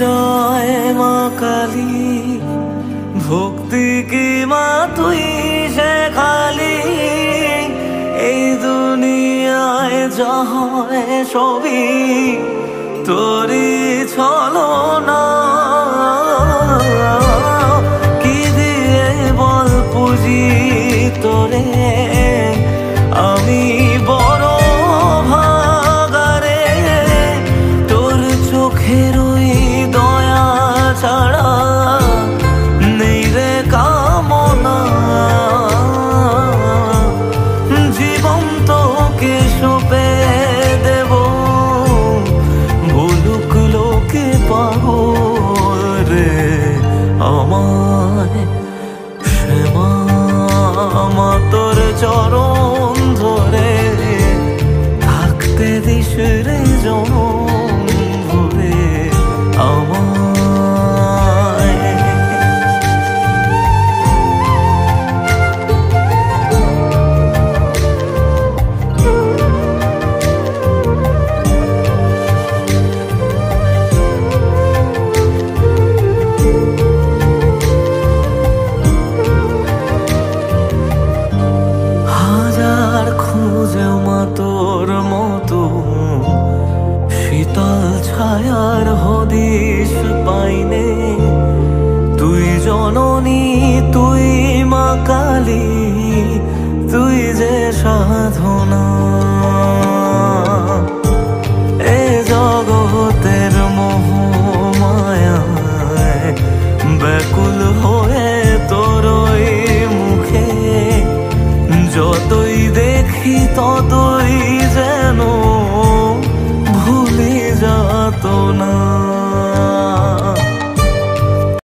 জয় মা কালী, ভক্তি কি মা তুই শেখালি। এই দুনিয়ায় যা হয় সবই তোরই ছলনা। কি দিয়ে বল পুজি তোরে, আমি বড় ভাগারে। তোর চোখের ওই দয়া ছাড়া নেই রে কামনা। জীবন তোকে সঁপে দেব, বলুক লোকে পাগল রে আমায়। শ্যামা মা তোর চরণ ধরে থাকতে দিস রে জনম ভরে আমায়। খুঁজেও মা তোর মতো শীতল ছায়ার হদিশ পাইনে। তুই জননী তুই মা কালী, তুই যে সাধনা।